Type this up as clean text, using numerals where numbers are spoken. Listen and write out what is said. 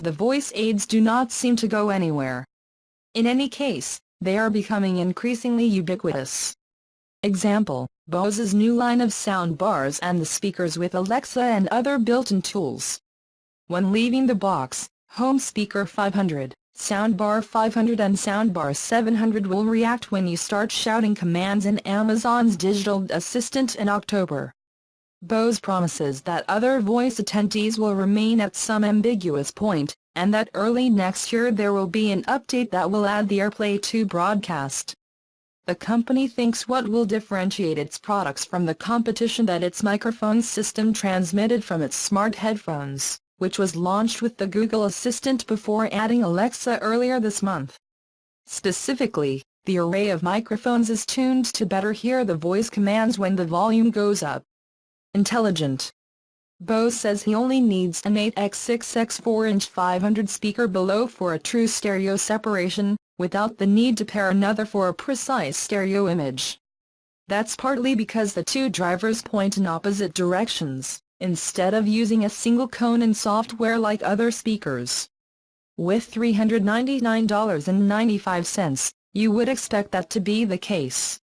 the voice aids do not seem to go anywhere. In any case, they are becoming increasingly ubiquitous. Example, Bose's new line of sound bars and the speakers with Alexa and other built-in tools. When leaving the box, Home Speaker 500, Soundbar 500 and Soundbar 700 will react when you start shouting commands in Amazon's digital assistant in October. Bose promises that other voice attendees will remain at some ambiguous point, and that early next year there will be an update that will add the AirPlay 2 broadcast. The company thinks what will differentiate its products from the competition that its microphone system transmitted from its smart headphones, which was launched with the Google Assistant before adding Alexa earlier this month. Specifically, the array of microphones is tuned to better hear the voice commands when the volume goes up. Intelligent. Bose says he only needs an 8x6x 4-inch 500 speaker below for a true stereo separation, without the need to pair another for a precise stereo image. That's partly because the two drivers point in opposite directions, instead of using a single cone in software like other speakers. With $399.95, you would expect that to be the case.